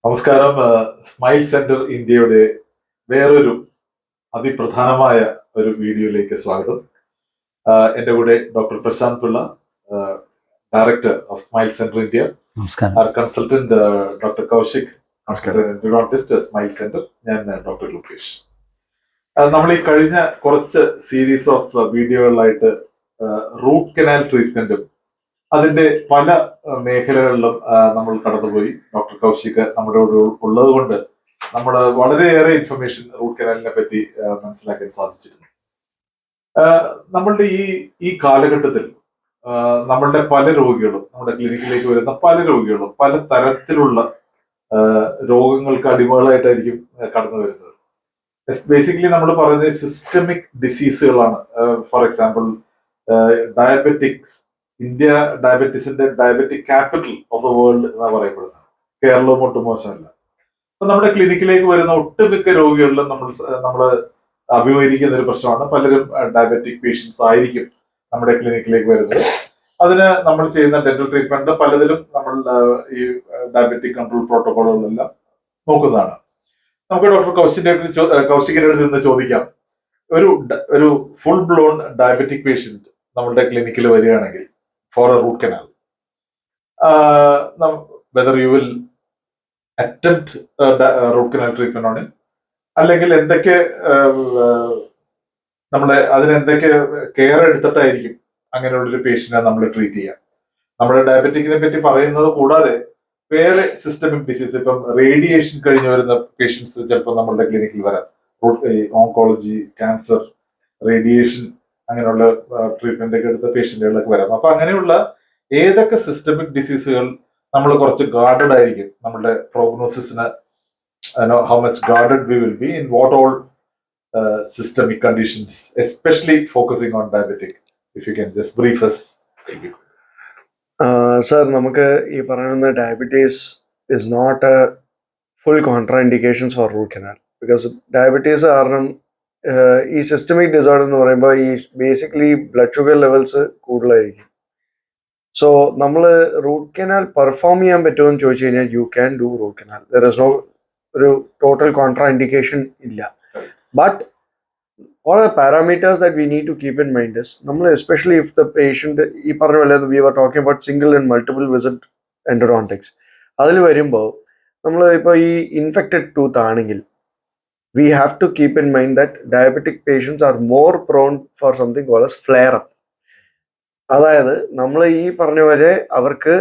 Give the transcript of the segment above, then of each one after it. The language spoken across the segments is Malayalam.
നമസ്കാരം. സ്മൈൽ സെന്റർ ഇന്ത്യയുടെ വേറൊരു അതിപ്രധാനമായ ഒരു വീഡിയോയിലേക്ക് സ്വാഗതം. എന്റെ കൂടെ doctor Prashant Pillai, director of smile centre India, consultant doctor Kaushik, doctor smile centre. ഞാൻ ഡോക്ടർ ലോകേഷ്. നമ്മൾ ഈ കഴിഞ്ഞ കുറച്ച് സീരീസ് ഓഫ് വീഡിയോകളിലായിട്ട് റൂട്ട് കനാൽ ട്രീറ്റ്മെന്റും അതിന്റെ പല മേഖലകളിലും നമ്മൾ കടന്നുപോയി. ഡോക്ടർ കൗശിക് നമ്മുടെ ഉള്ളത് കൊണ്ട് നമ്മൾ വളരെയേറെ ഇൻഫർമേഷൻ റൂട്ട് കനാലിനെ പറ്റി മനസ്സിലാക്കാൻ സാധിച്ചിരുന്നു. നമ്മളുടെ ഈ കാലഘട്ടത്തിൽ നമ്മളുടെ പല രോഗികളും, നമ്മുടെ ക്ലിനിക്കിലേക്ക് വരുന്ന പല രോഗികളും പല തരത്തിലുള്ള രോഗങ്ങൾക്ക് അടിമകളായിട്ടായിരിക്കും കടന്നു വരുന്നത്. ബേസിക്കലി നമ്മൾ പറയുന്നത് സിസ്റ്റമിക് ഡിസീസുകളാണ്. For example diabetics. ഇന്ത്യ ഡയബറ്റീസിന്റെ diabetic capital of the world എന്നാണ് പറയപ്പെടുന്നത്. കേരളവും ഒട്ടും മോശമല്ല. അപ്പൊ നമ്മുടെ ക്ലിനിക്കിലേക്ക് വരുന്ന ഒട്ടുമിക്ക രോഗികളിലും നമ്മൾ അഭിമുഖീകരിക്കുന്ന ഒരു പ്രശ്നമാണ്. പലരും ഡയബറ്റിക് പേഷ്യൻസ് ആയിരിക്കും നമ്മുടെ ക്ലിനിക്കിലേക്ക് വരുന്നത്. അതിന് നമ്മൾ ചെയ്യുന്ന ഡെന്റൽ ട്രീറ്റ്മെന്റ് പലതിലും നമ്മൾ ഈ ഡയബറ്റിക് കൺട്രോൾ പ്രോട്ടോകോളുകളെല്ലാം നോക്കുന്നതാണ്. നമുക്ക് ഡോക്ടർ കൗശികിന്റെ അടുത്ത് നിന്ന് ചോദിക്കാം, ഒരു ഫുൾ ബ്ലോൺ ഡയബറ്റിക് പേഷ്യന്റ് നമ്മളുടെ ക്ലിനിക്കിൽ വരികയാണെങ്കിൽ for a root canal, whether you will attempt root canal treatment on it, അല്ലെങ്കിൽ എന്തൊക്കെ അതിനെന്തൊക്കെ കെയർ എടുത്തിട്ടായിരിക്കും അങ്ങനെയുള്ളൊരു പേഷ്യന്റിനെ നമ്മൾ ട്രീറ്റ് ചെയ്യാം. നമ്മുടെ ഡയബറ്റിക്കിനെ പറ്റി പറയുന്നത് കൂടാതെ വേറെ സിസ്റ്റമിക് ഡിസീസ്, ഇപ്പം റേഡിയേഷൻ കഴിഞ്ഞ് വരുന്ന പേഷ്യൻസ് ചിലപ്പോൾ നമ്മളുടെ ക്ലിനിക്കിൽ വരാം. ഓങ്കോളജി, ക്യാൻസർ, റേഡിയേഷൻ അങ്ങനെയുള്ള ട്രീറ്റ്മെന്റ് ഒക്കെ എടുത്ത പേഷ്യന്റുകളൊക്കെ വരാം. അപ്പൊ അങ്ങനെയുള്ള ഏതൊക്കെ സിസ്റ്റമിക് ഡിസീസുകൾ നമ്മൾ കുറച്ച് ഗാർഡഡ് ആയിരിക്കും, നമ്മുടെ പ്രോഗ്നോസിസിന് how much guarded we will be in what all systemic conditions, especially focusing on diabetic. If you can just brief us. Sir, നമുക്ക് ഈ പറയുന്ന diabetes is not a full contraindications for root canal. Because diabetes കാരണം ഈ സിസ്റ്റമിക് ഡിസോർഡർ എന്ന് പറയുമ്പോൾ ഈ ബേസിക്കലി ബ്ലഡ് ഷുഗർ ലെവൽസ് കൂടുതലായിരിക്കും. സോ നമ്മൾ റൂട്ട് കനാൽ പെർഫോം ചെയ്യാൻ പറ്റുമെന്ന് ചോദിച്ചു കഴിഞ്ഞാൽ you can do root canal. There is no ഒരു ടോട്ടൽ കോൺട്രാ ഇൻഡിക്കേഷൻ ഇല്ല. But all the parameters that we need to keep in mind is, നമ്മൾ എസ്പെഷ്യലി ഇഫ് ദ പേഷ്യന്റ് ഈ പറഞ്ഞ പോലെ we are talking about single and multiple visit endodontics, അതിൽ വരുമ്പോൾ നമ്മൾ ഇപ്പോൾ ഈ ഇൻഫെക്റ്റഡ് ടൂത്ത് ആണെങ്കിൽ we have to keep in mind that diabetic patients are more prone for something called as flare up. അതായത് നമ്മൾ ഈ പറഞ്ഞ പോലെ അവർക്ക്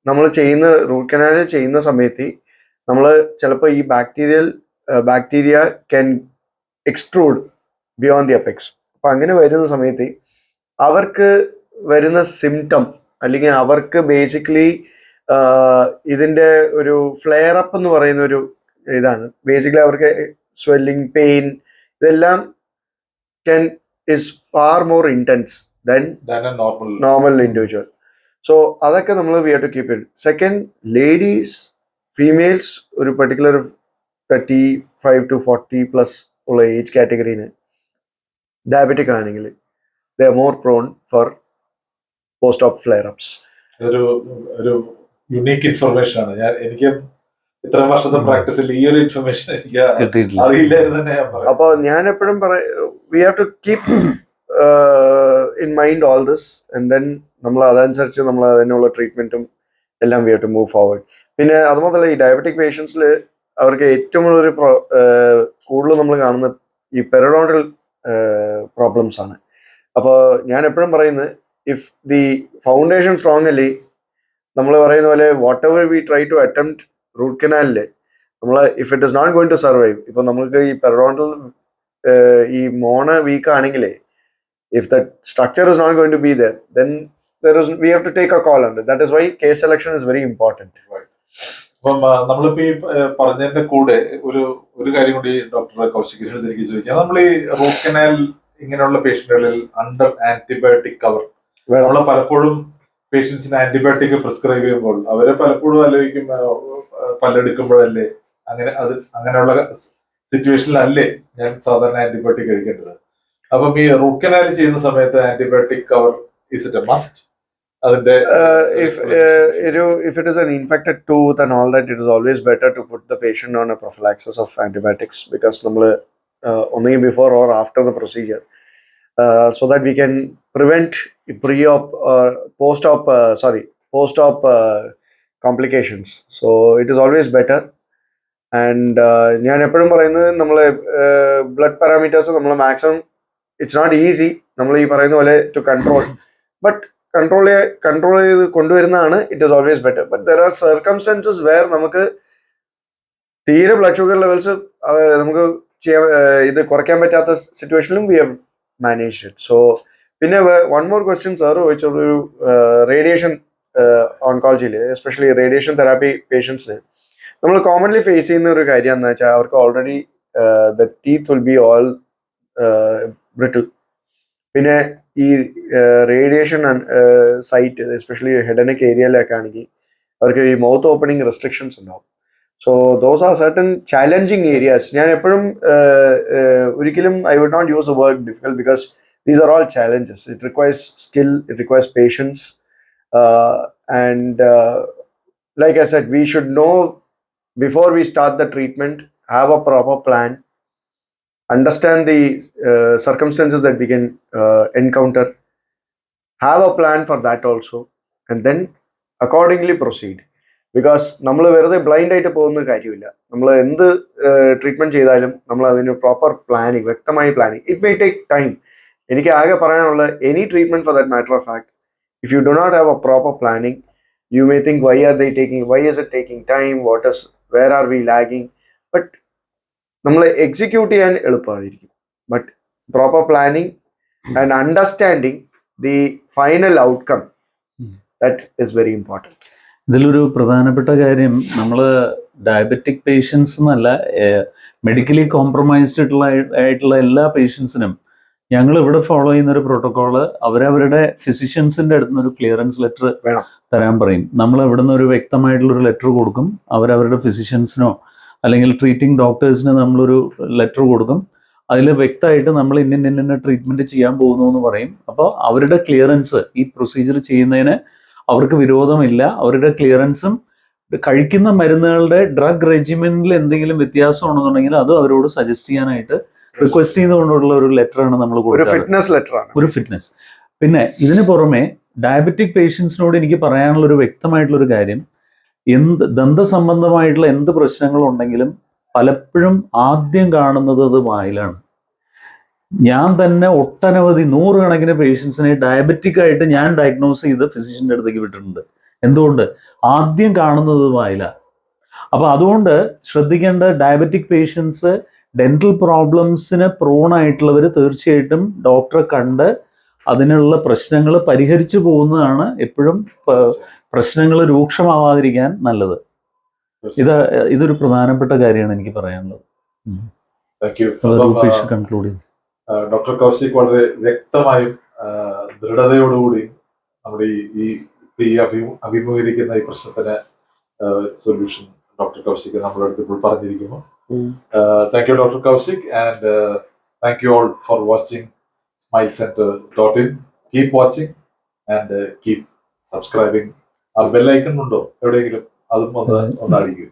നമ്മൾ ചെയ്യുന്ന റൂട്ട് കനാൽ ചെയ്യുന്ന സമയത്ത് നമ്മൾ ചിലപ്പോൾ ഈ bacteria can extrude beyond the apex. അപ്പം അങ്ങനെ വരുന്ന സമയത്ത് അവർക്ക് വരുന്ന സിംറ്റം, അല്ലെങ്കിൽ അവർക്ക് ബേസിക്കലി ഇതിൻ്റെ ഒരു ഫ്ലെയർ അപ്പ് എന്ന് പറയുന്ന ഒരു ഇതാണ്. ബേസിക്കലി അവർക്ക് swelling, pain, ഇതെല്ലാം is far more intense than a normal individual. So അതൊക്കെ നമ്മൾ we have to keep it. Second, ladies, females ഒരു particular 35 to 40 plus ഉള്ള ഏജ് കാറ്റഗറിന് ഡയബറ്റിക് ആണെങ്കിൽ they are more prone for post-op flare-ups. ഒരു യുണീക്ക് ഇൻഫർമേഷൻ ആണ്. എനിക്ക് ഇത്ര വർഷത്തെ പ്രാക്ടീസിൽ ഈ ഒരു ഇൻഫർമേഷൻ എനിക്ക് അറിയില്ലായിരുന്നു തന്നെ. അപ്പൊ ഞാൻ എപ്പോഴും we have to keep in mind all this, and then നമ്മൾ അതനുസരിച്ച് നമ്മൾ അതിനുള്ള ട്രീറ്റ്മെന്റും എല്ലാം we have to move forward. പിന്നെ അതുമാത്രമല്ല, ഈ ഡയബറ്റിക് പേഷ്യൻസിൽ അവർക്ക് ഏറ്റവും ഒരു കൂടുതൽ നമ്മൾ കാണുന്ന ഈ പെരിഡോണ്ടൽ പ്രോബ്ലംസ് ആണ്. അപ്പോൾ ഞാൻ എപ്പോഴും പറയുന്നത്, ഇഫ് ദി ഫൗണ്ടേഷൻ സ്ട്രോങ് അല്ലേ, നമ്മൾ പറയുന്ന പോലെ whatever we try to attempt root കനാലില് നമ്മൾ if it is not going to survive, ഇപ്പൊ നമുക്ക് ഈ പെരിഡോണ്ടൽ ഈ മോണ വീക്ക് ആണെങ്കിലേ, if the structure is not going to be there, then we have to take a call on it. That is why case selection is very important. അപ്പം നമ്മളിപ്പോ ഈ പറഞ്ഞതിന്റെ കൂടെ ഒരു കാര്യം കൂടി ഡോക്ടർ കൗശികിന്റെ അടുത്ത് ചോദിക്കാം. നമ്മൾ ഈ റൂട്ട് കനാൽ ഇങ്ങനെയുള്ള പേഷ്യന്റുകളിൽ അണ്ടർ ആന്റിബയോട്ടിക് കവർ, നമ്മൾ പലപ്പോഴും പേഷ്യൻസിന് ആന്റിബയോട്ടിക് പ്രിസ്ക്രൈബ് ചെയ്യുമ്പോൾ അവരെ പലപ്പോഴും ആലോചിക്കും, പല്ലെടുക്കുമ്പോഴല്ലേ, അങ്ങനെയുള്ള സിറ്റുവേഷനിലല്ലേ ഞാൻ സാധാരണ ആന്റിബയോട്ടിക് കഴിക്കേണ്ടത്. അപ്പം ഈ റൂട്ട് കനാൽ ചെയ്യുന്ന സമയത്ത് antibiotic cover is it A must? അതിന്റെ if it is an infected tooth and all that, it is always better to put the patient on a prophylaxis of antibiotics because നമ്മൾ only before or after the procedure, so that we can prevent pre-op or post-op complications. So it is always better. And ഞാൻ എപ്പോഴും പറയുന്നത് നമ്മൾ ബ്ലഡ് പാരാമീറ്റേഴ്സ് നമ്മൾ മാക്സിമം ഇറ്റ്സ് നോട്ട് ഈസി നമ്മൾ ഈ പറയുന്ന പോലെ ടു കൺട്രോൾ, ബട്ട് കൺട്രോൾ ചെയ്ത് കൊണ്ടുവരുന്നതാണ് it is always better. But there are circumstances where നമുക്ക് തീരെ ബ്ലഡ് ഷുഗർ ലെവൽസ് നമുക്ക് ഇത് കുറയ്ക്കാൻ പറ്റാത്ത സിറ്റുവേഷനിലും we have manage it. So പിന്നെ വൺ മോർ ക്വസ്റ്റ്യൻ സാർ ചോദിച്ചൊരു റേഡിയേഷൻ ഓൺകോളജിയിൽ എസ്പെഷ്യലി റേഡിയേഷൻ തെറാപ്പി പേഷ്യൻസിന് നമ്മൾ കോമൺലി ഫേസ് ചെയ്യുന്ന ഒരു കാര്യം എന്ന് വെച്ചാൽ അവർക്ക് already the teeth will be all brittle. പിന്നെ ഈ radiation site especially head and neck ഏരിയയിലൊക്കെ ആണെങ്കിൽ അവർക്ക് ഈ മൗത്ത് ഓപ്പണിംഗ് റെസ്ട്രിക്ഷൻസ് ഉണ്ടാവും. So those are certain challenging areas. ഞാൻ എപ്പോഴും ഒരിക്കലും I would not use a word difficult because these are all challenges. It requires skill, it requires patience, and like I said, we should know before we start the treatment, have a proper plan, understand the circumstances that we can encounter, have a plan for that also, and then accordingly proceed. Because നമ്മൾ വെറുതെ ബ്ലൈൻഡ് ആയിട്ട് പോകുന്ന കാര്യമില്ല. നമ്മൾ എന്ത് ട്രീറ്റ്മെന്റ് ചെയ്താലും നമ്മൾ അതിന് പ്രോപ്പർ പ്ലാനിങ്, വ്യക്തമായി planning. It may take time. എനിക്ക് ആകെ പറയാനുള്ള any treatment for that matter of fact, if you do not have a proper planning, you may think why is it taking time, where are we lagging, but നമ്മൾ എക്സിക്യൂട്ട് ചെയ്യാൻ എളുപ്പമായിരിക്കും. But proper planning and understanding the final outcome, that is very important. ഇതിലൊരു പ്രധാനപ്പെട്ട കാര്യം, നമ്മൾ ഡയബറ്റിക് പേഷ്യൻസ് എന്നല്ല, മെഡിക്കലി കോംപ്രമൈസ്ഡ് ആയിട്ടുള്ള എല്ലാ പേഷ്യൻസിനും ഞങ്ങൾ ഇവിടെ ഫോളോ ചെയ്യുന്ന ഒരു പ്രോട്ടോക്കോള്, അവരവരുടെ ഫിസിഷ്യൻസിന്റെ അടുത്ത് നിന്ന് ഒരു ക്ലിയറൻസ് ലെറ്റർ തരാൻ പറയും. നമ്മൾ ഇവിടെ നിന്ന് ഒരു വ്യക്തമായിട്ടുള്ളൊരു ലെറ്റർ കൊടുക്കും. അവരവരുടെ ഫിസിഷ്യൻസിനോ അല്ലെങ്കിൽ ട്രീറ്റിംഗ് ഡോക്ടേഴ്സിന് നമ്മളൊരു ലെറ്റർ കൊടുക്കും. അതിൽ വ്യക്തമായിട്ട് നമ്മൾ ഇന്ന ട്രീറ്റ്മെന്റ് ചെയ്യാൻ പോകുന്നു എന്ന് പറയും. അപ്പോൾ അവരുടെ ക്ലിയറൻസ്, ഈ പ്രൊസീജിയർ ചെയ്യുന്നതിന് അവർക്ക് വിരോധമില്ല. അവരുടെ ക്ലിയറൻസും കഴിക്കുന്ന മരുന്നുകളുടെ ഡ്രഗ് റെജിമെന്റിൽ എന്തെങ്കിലും വ്യത്യാസമാണെന്നുണ്ടെങ്കിൽ അത് അവരോട് സജസ്റ്റ് ചെയ്യാനായിട്ട് റിക്വസ്റ്റ് ചെയ്തുകൊണ്ടുള്ള ഒരു ലെറ്ററാണ് നമ്മൾ കൊടുക്കുന്നത്, ഒരു ഫിറ്റ്നസ്. പിന്നെ ഇതിന് പുറമെ ഡയബറ്റിക് പേഷ്യൻസിനോട് എനിക്ക് പറയാനുള്ള ഒരു വ്യക്തമായിട്ടുള്ളൊരു കാര്യം, ദന്ത സംബന്ധമായിട്ടുള്ള എന്ത് പ്രശ്നങ്ങളുണ്ടെങ്കിലും പലപ്പോഴും ആദ്യം കാണുന്നത് അത് വായിലാണ്. ഞാൻ തന്നെ ഒട്ടനവധി 100 കണക്കിന് പേഷ്യൻസിനെ ഡയബറ്റിക് ആയിട്ട് ഞാൻ ഡയഗ്നോസ് ചെയ്ത് ഫിസിഷ്യൻ്റെ അടുത്തേക്ക് വിട്ടിട്ടുണ്ട്. എന്തുകൊണ്ട്? ആദ്യം കാണുന്നത് വായിലാണ്. അപ്പോൾ അതുകൊണ്ട് ശ്രദ്ധിക്കേണ്ട, ഡയബറ്റിക് പേഷ്യൻസ്, ഡെന്റൽ പ്രോബ്ലംസിന് പ്രോണായിട്ടുള്ളവർ തീർച്ചയായിട്ടും ഡോക്ടറെ കണ്ട് അതിനുള്ള പ്രശ്നങ്ങൾ പരിഹരിച്ചു പോകുന്നതാണ് എപ്പോഴും പ്രശ്നങ്ങൾ രൂക്ഷമാവാതിരിക്കാൻ നല്ലത്. ഇതൊരു പ്രധാനപ്പെട്ട കാര്യമാണ് എനിക്ക് പറയാനുള്ളത്. കൺക്ലൂഡ് ചെയ്തു. ഡോക്ടർ കൗശിക് വളരെ വ്യക്തമായും ദൃഢതയോടുകൂടി നമ്മുടെ ഈ അഭിമുഖീകരിക്കുന്ന ഈ പ്രശ്നത്തിന് സൊല്യൂഷൻ ഡോക്ടർ കൗശിക് നമ്മുടെ അടുത്ത് ഇപ്പോൾ പറഞ്ഞിരിക്കുന്നു. Thank you, Dr. Kaushik, and thank you all for watching SmileCenter.in. Keep watching and keep subscribing. ആ ബെൽ ഐക്കൺ ഉണ്ടോ എവിടെയെങ്കിലും, അതും ഒന്ന് അടിക്കുക.